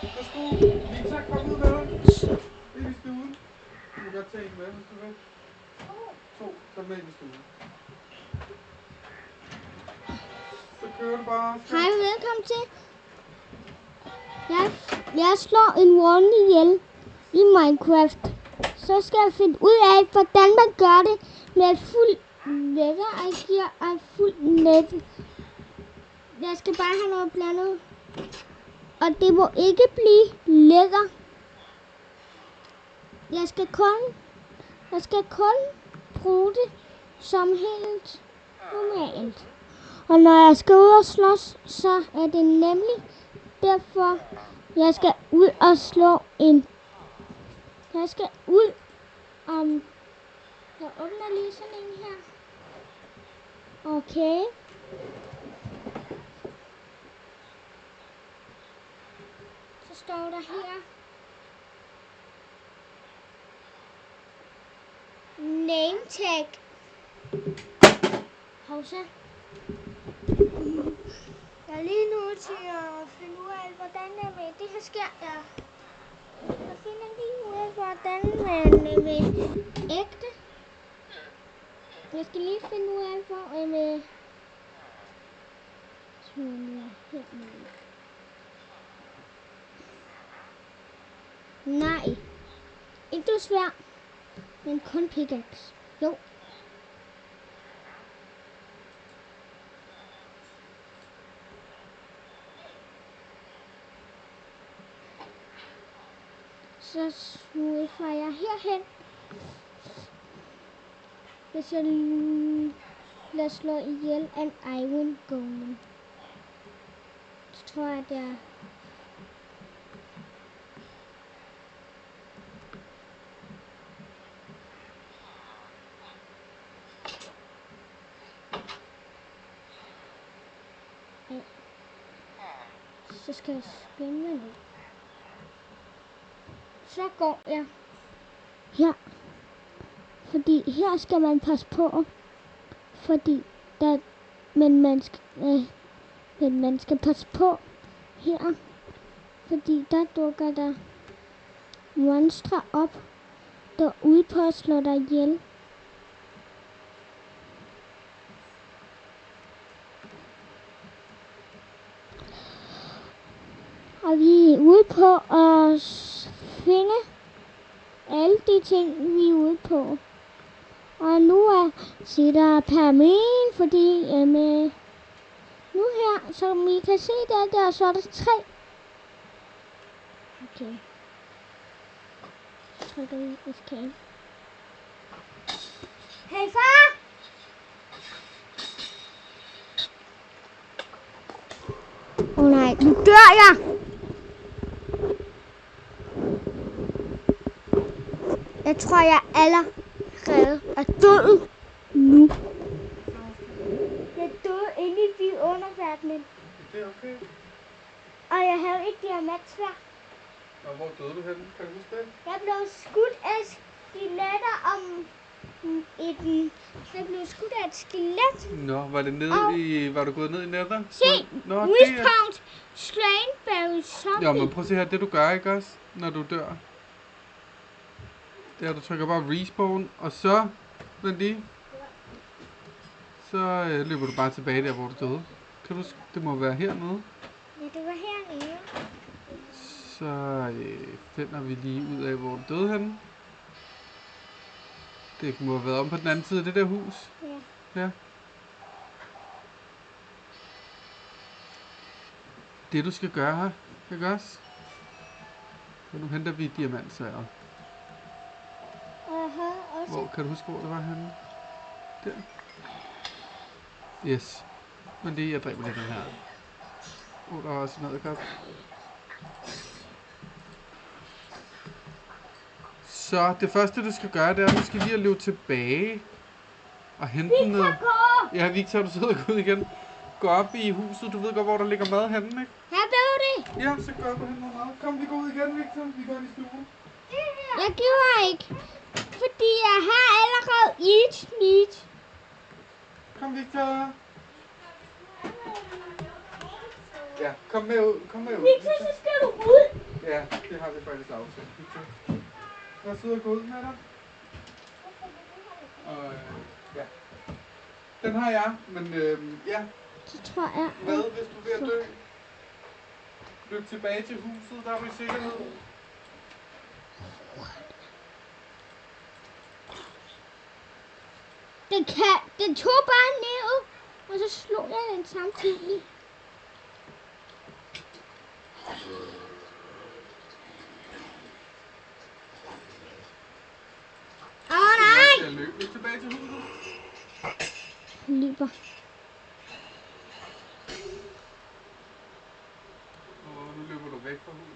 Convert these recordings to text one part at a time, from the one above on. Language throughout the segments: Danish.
Værsgo, Victor, kom ud med dig. Ind i stuen. Du må godt tage en med, hvis du vil. 2, kom med ind i stuen. Så kører du bare. Hej, velkommen til. Jeg slår en warn ihjel i Minecraft. Så skal jeg finde ud af, hvordan man gør det med et fuld netteragir og et fuld net. Jeg skal bare have noget blandet. Og det må ikke blive lækker. Jeg skal kun bruge det som helt normalt. Og når jeg skal ud og slås, så er det nemlig derfor, jeg skal ud og slå en. Jeg skal ud om. Jeg åbner lige sådan en her. Okay. Så står der her. Name tag. Hovsa. Jeg er lige nu til at finde ud af, hvordan det her sker. Jeg finder lige ud af, hvordan man vil ægte. Jeg skal lige finde ud af, hvor jeg vil smide hernede. Nej. Ikke du svær, men kun pickaxe. Jo. Så smøger jeg herhen. Hvis jeg lader slå ihjel en iron golem. Så tror jeg, det er. Så skal jeg spænde mig. Så går jeg her. Fordi her skal man passe på. Fordi der, men man skal passe på her. Fordi der dukker der monstre op, der er ude på at slå dig ihjel. Og vi er ude på at finde alle de ting, vi er ude på. Og nu der permin, fordi nu her, som I kan se der, så er der 3. Okay. Så trykker vi escape. Hey far! Nej, nu dør jeg! Jeg tror, jeg allerede er død nu. Jeg døde inde i vidunderverdenen. Det er okay. Og jeg havde et diamantsværd. Og hvor døde du henne? Kan du huske det? Jeg blev skudt af skeletter om et. Jeg blev skudt af et skelet. Nå, var det nede i. Var du gået ned i nether? Se! Nå, Respawn Slainberry Zombie. Ja, men prøv at se her, det du gør, ikke også? Når du dør. Det er, du trykker bare respawn, og så. Vent lige. Så løber du bare tilbage der, hvor du døde. Kan du, det må være hernede. Ja, det var hernede. Så finder vi lige ud af, hvor du døde henne. Det må have været om på den anden side af det der hus. Ja. Det du skal gøre her, ikke også? Så nu henter vi diamantsværet. Hvor, kan du huske, hvor det var henne? Der. Yes. Men det jeg dræber lidt den her. Der var også noget kop. Så det første du skal gøre, det er, at du skal lige løbe tilbage og hente noget. Ja, Victor, du sidder og går ud igen. Gå op i huset, du ved godt, hvor der ligger mad henne, ikke? Her blev det. Ja, så går du hen noget mad. Kom, vi går ud igen, Victor. Vi går ind i stuen. Jeg giver ikke, fordi jeg har allerede eat meat. Kom, Victor. Ja, kom med ud. Kom med ud. Victor, så skal du ud. Ja, det har vi faktisk aftalt. Jeg sidder og går ud med dig. Og ja. Den har jeg, men ja. Så tror jeg... Hvad, hvis du er ved at dø? Løb tilbage til huset, der er vi i sikkerhed. Den tog bare ned, og så slog jeg den samtidig. Nej! Jeg løb lidt tilbage til huset. Løber. Og nu løber du væk fra huset.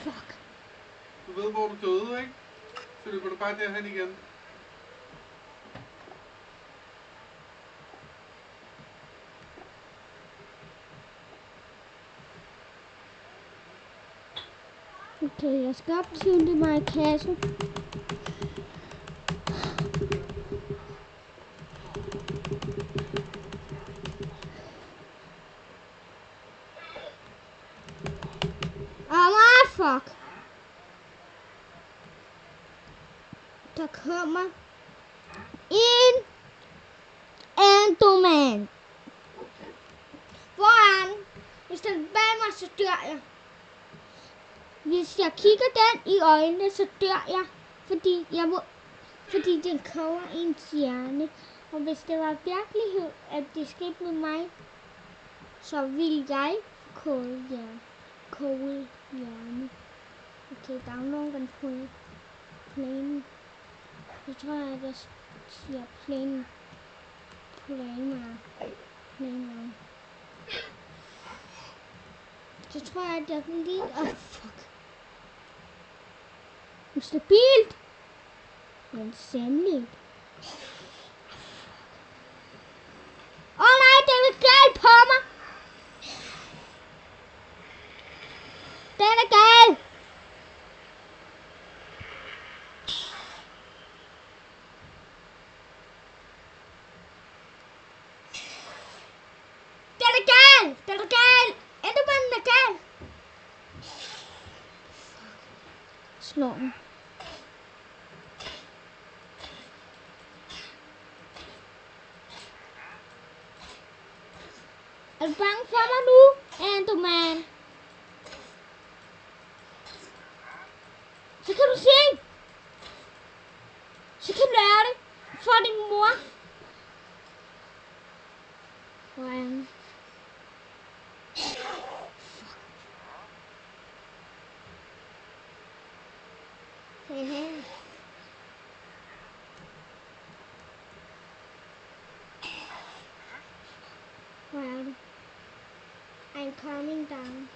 Fuck. Du ved, hvor du døde, ikke? Så løber du bare derhen igen. Okay, jeg skal optune mig i kassen. Fuck. Der kommer en Enderman. Hvor er den? Hvis den bag mig, så dør jeg. Hvis jeg kigger den i øjnene, så dør jeg. Fordi den koger ens hjerne. Og hvis det var virkelighed, at det skete med mig, så ville jeg koge hjerne. Okay, download på plane. Jeg tror, at jeg siger plane. Så tror jeg, at jeg vil lige... fuck. Ustabilt. Men sandligt. Nej, den er gal på mig. Den er gal. Den er gal. Endermanden er gal. Slå den. Er du bange for mig nu, Enderman? Så kan du se. Så kan du lære det for din mor. Hvor er den? Hvor er du? I'm coming down.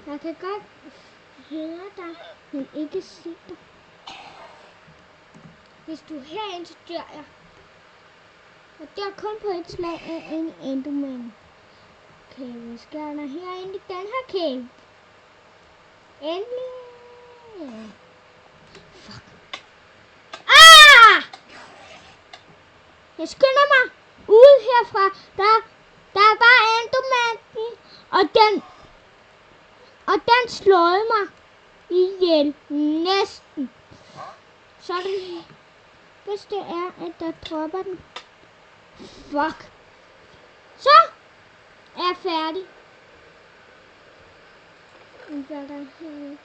Jeg kan godt høre dig, men ikke se dig. Hvis du er herinde, så dør jeg. Jeg dør kun på et slag af en Enderman. Okay, vi skal herinde i den her cave. Endelig. Fuck. Jeg skynder mig ud herfra. Der er bare Endermanden, og den slår mig ihjel næsten. Så er det, hvis det er, at der dropper den. Fuck. Så er jeg færdig. Hvad er der her?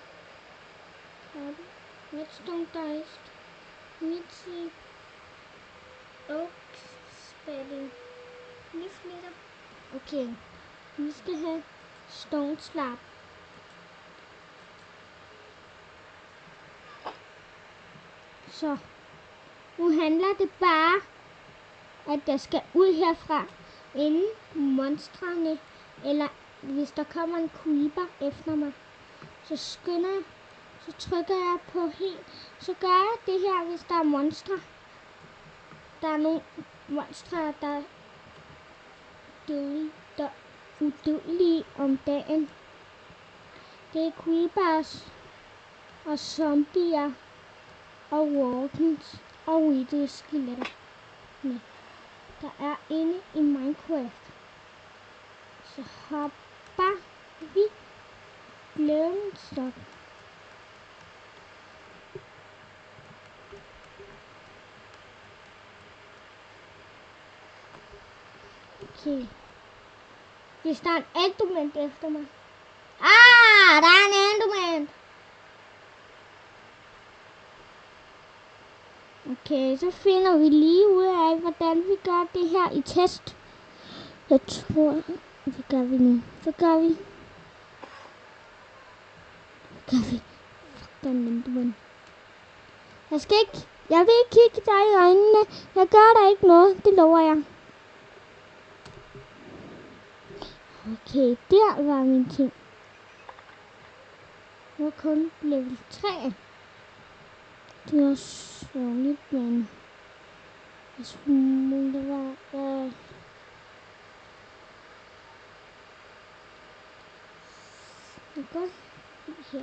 Redstone diced. Mitzi. Oak spætting. Leaflitter. Okay. Vi skal have stone slab. Så. Nu handler det bare, at jeg skal ud herfra, inden monstrene, eller hvis der kommer en creeper efter mig, så Så trykker jeg på helt. Så gør jeg det her, hvis der er monstre. Der er nogle monstre, der er udødelige om dagen. Det er creepers og zombier og walkens og wither skeletter. Der er inde i Minecraft. Så hopper vi glæden stop. Okay. Hvis der er en enderman efter mig. Der er en enderman. Okay, så finder vi lige ud af, hvordan vi gør det her i test. Jeg tror, hvad gør vi nu? Så gør vi. Fuck, der er en enderman. Jeg vil ikke kigge dig i øjnene. Jeg gør der ikke noget, det lover jeg. Okay, der var min ting. Nu er kun level 3. Det var sørgeligt, men jeg synes, det var... Det er godt her.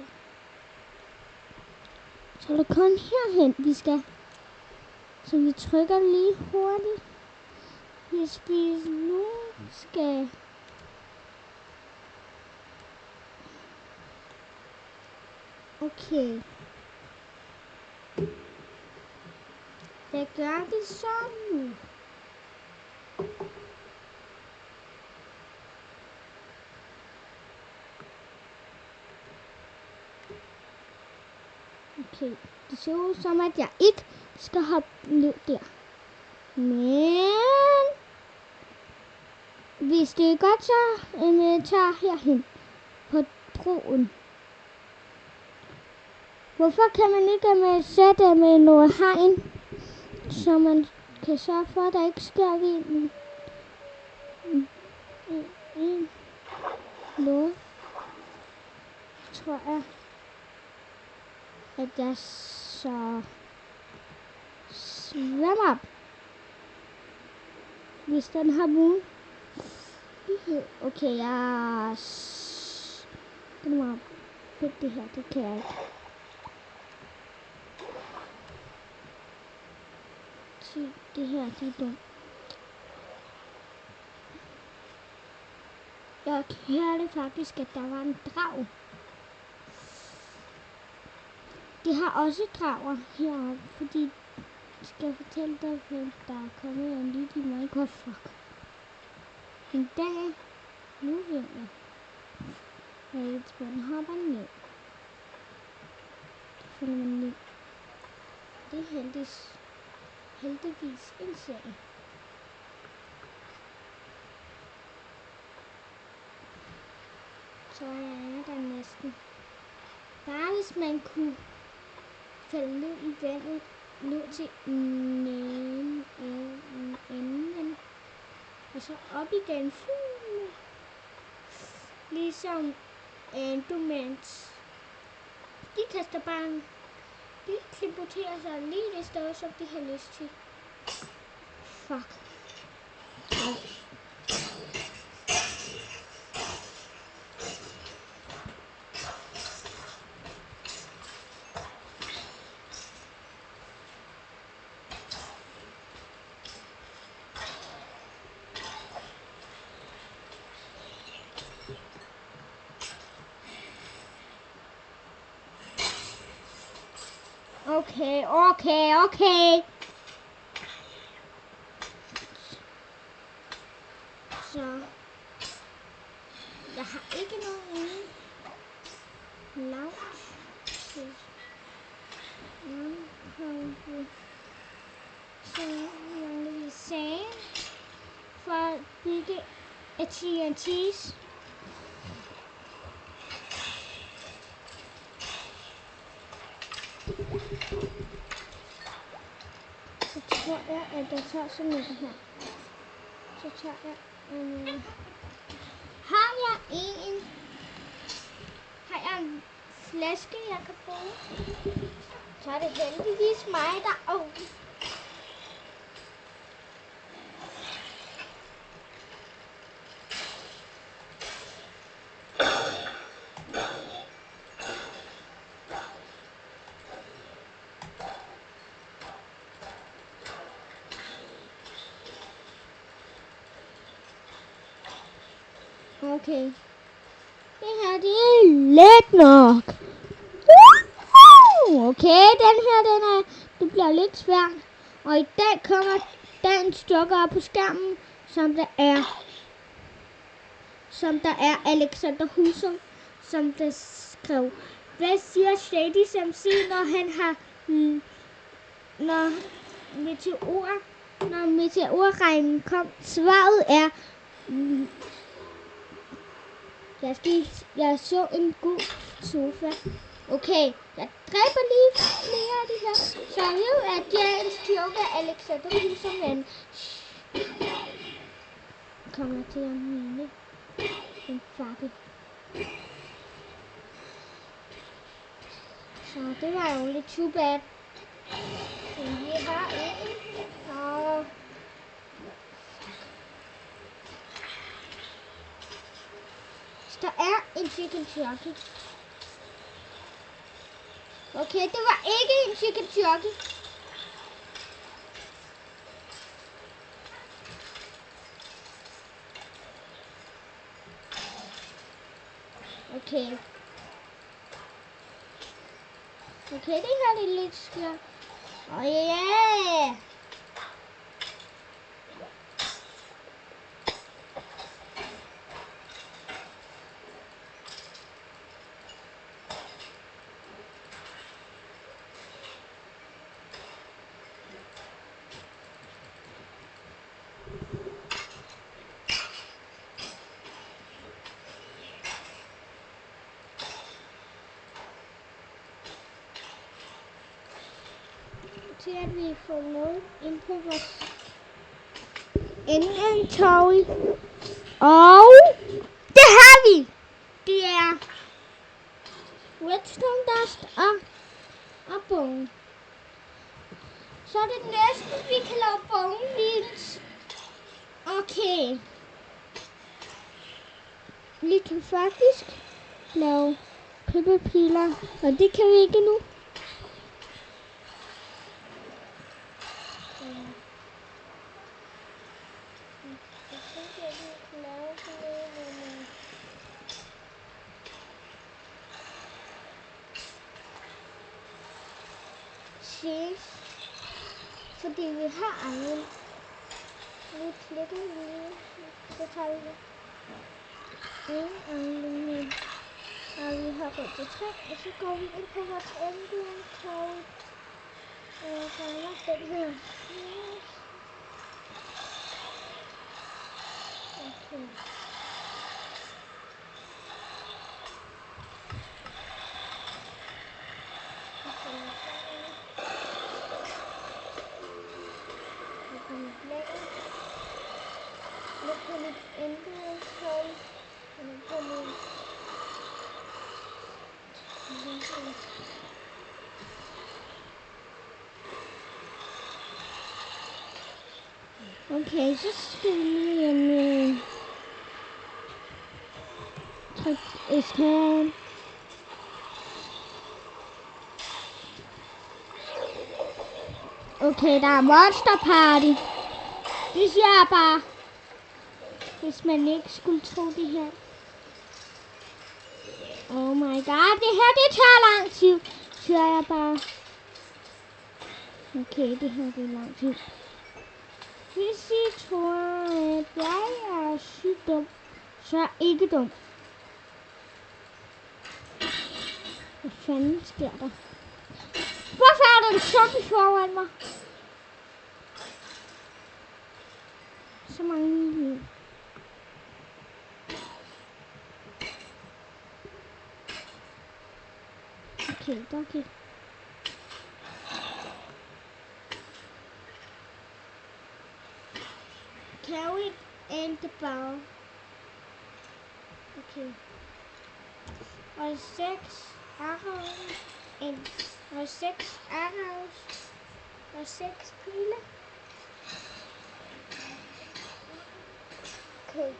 Så er det kun herhen, vi skal. Så vi trykker lige hurtigt. Hvis vi nu skal... Okay. Hvad gør vi så nu? Okay, det ser ud som, at jeg ikke skal hoppe ned der. Men hvis det er godt, så tager herhen på broen. Hvorfor kan man ikke sætte med noget hegn, så man kan sørge for, at der ikke sker vind? Noget, tror jeg, at jeg så svømmer op, hvis den har mulighed. Okay, jeg svømmer op. Det her, det kan jeg ikke. Det her, det er dumt. Jeg hørte faktisk, at der var en drag. Det har også drager heroppe, fordi jeg skal fortælle dig, hvem der er kommet en lille Minecraft. Fuck. En dag, nu ved jeg, at man hopper ned. Så finder man ned. Det er heldigvis en serie. Så er der næsten. Bare hvis man kunne falde ned i vandet, ned til enden, og så op igen. Ligesom Endermans. De kaster bare. De teleporterer sig lige det sted, som de har lyst til. Fuck. Okay. Så jeg har ikke noget inde. Launch. Så mangler vi sand for at bygge TNT's. Så tror jeg, at jeg tager sådan en her. Så tager jeg en... Har jeg en flaske, jeg kan bruge. Så er det heldigvis mig, der... Oh. Okay. Det her, det er let nok. Okay, det bliver lidt svært. Og i dag kommer dagens joker op på skærmen, som der er Alexander Husum, som der skrev. Hvad siger Shady MC, når han har når meteorregnen kom? Svaret er jeg så en god sofa. Okay, jeg dræber lige flere af de her. Så jeg ved, at dagens joker er Alexander Husum, men kommer til at mine en fakkel. Så det var jo lidt too bad. Men vi har en. Og der er en chicken jockey. Okay, det var ikke en chicken jockey. Okay. Okay, det her er lidt svært. Åh ja! Til at vi får noget ind på vores inventory. Og det har vi! Det er redstone dust og bone. Så er det næsten, vi kan lave bone wheels. Okay. Vi kan faktisk lave pepperpiler, og det kan vi ikke nu. Fordi vi har egen. Vi klikker lige. Så tager vi det. En og vi har råd til 3. Og så går vi ind på vores inventory. Og der er nok den her. Yes. Okay. Okay, så skal vi lige trykke scan. Okay, der er Monster Party. Det siger jeg bare, hvis man ikke skulle tro det her. Oh my god, det her det tager lang tid, siger jeg bare. Okay, det her det er lang tid. Hvis I tror, at jeg er sygt dum, så er jeg ikke dum. Hvad fanden sker der? Hvorfor er der en zombie foran mig? Så mange liv. Okay. Carry and the bow. Okay. Og 6 arrows. Og 6 arrows. Og 6 pile. Okay.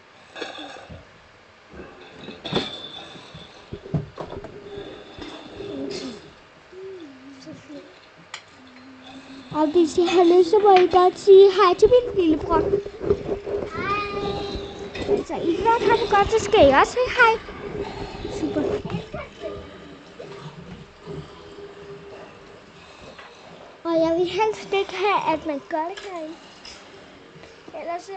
Og hvis I har lyst, så må I godt sige hej til min lillebror. Hej. Altså, I kan have det godt, så skal I også sige hej. Super. Og jeg vil helst ikke have, at man gør det herinde. Ellers så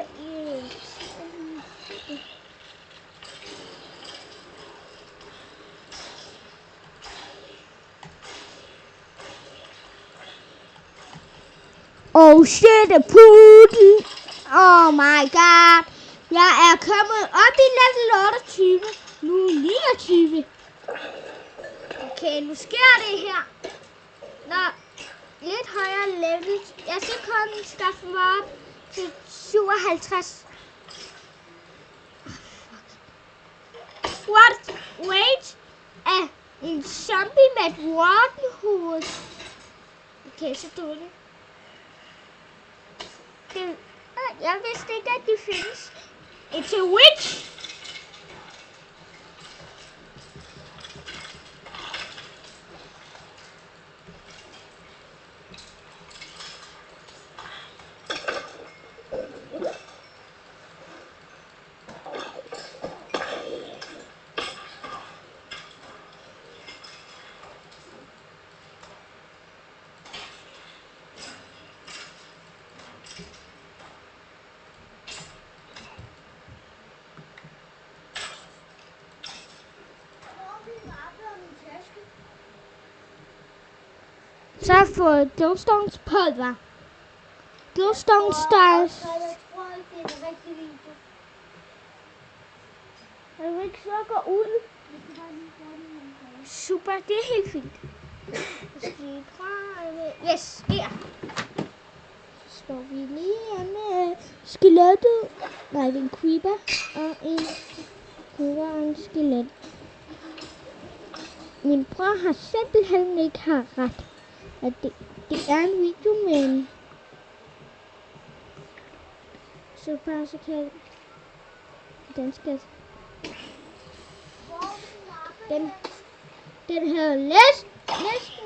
oh shit, a pudel. Oh my god. Jeg er kommet op i level 28. Nu 29. Okay, nu sker det her. Nå, lidt højere level. Jeg skal kun skaffe mig op til 57. What? Wait. En zombie med et rotten-hoved. Okay, så dør det. Jeg vidste ikke, at de findes. It's a witch! Så har jeg fået glowstones pulver. Glowstone stars. Jeg tror ikke, det er en rigtig video. Jeg vil ikke så gå ud. Super, det er helt fint. Yes, der. Så står vi lige med skelettet. Nej, det er en creeper og en creeper og en skelet. Min bror har simpelthen ikke har ret. At det er en video, men så bare så kan den skal den havde næsten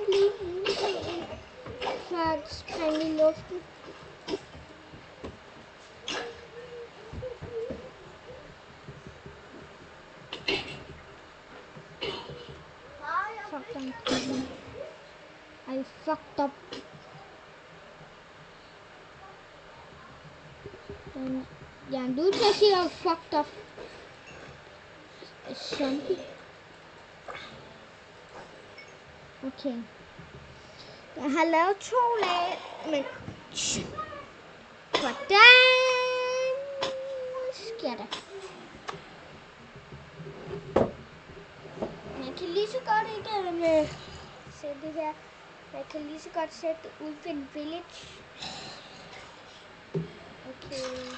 lige muligheden for at springe i luften. I fucked up. Jeg er nødt til at sige, at jeg fucked up. A zombie. Okay. Jeg har lavet 2 lag, men hvordan sker det? Jeg kan lige så godt ikke sætte det her. Jeg kan lige så godt sætte det ud for en village. Okay.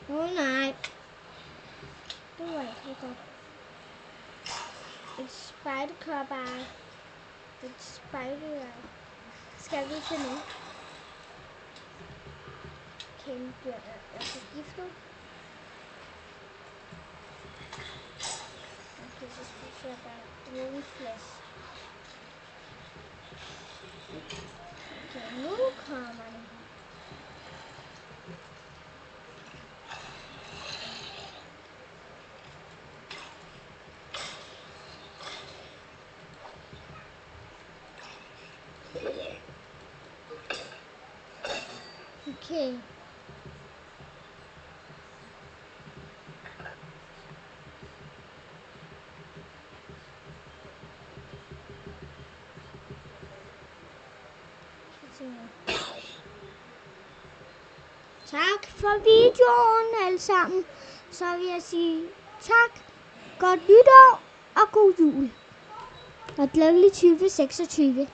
Nej. Det var ikke godt. Et spiderkopper. Et spider. Skal vi til nu? Kæmpe er forgiftet. Okay, så spiser jeg bare drogeflæs. Okay, nu kommer det. Okay. Tak for videoen alle sammen. Så vil jeg sige tak, godt nytår og god jul. Og glædelig 2026.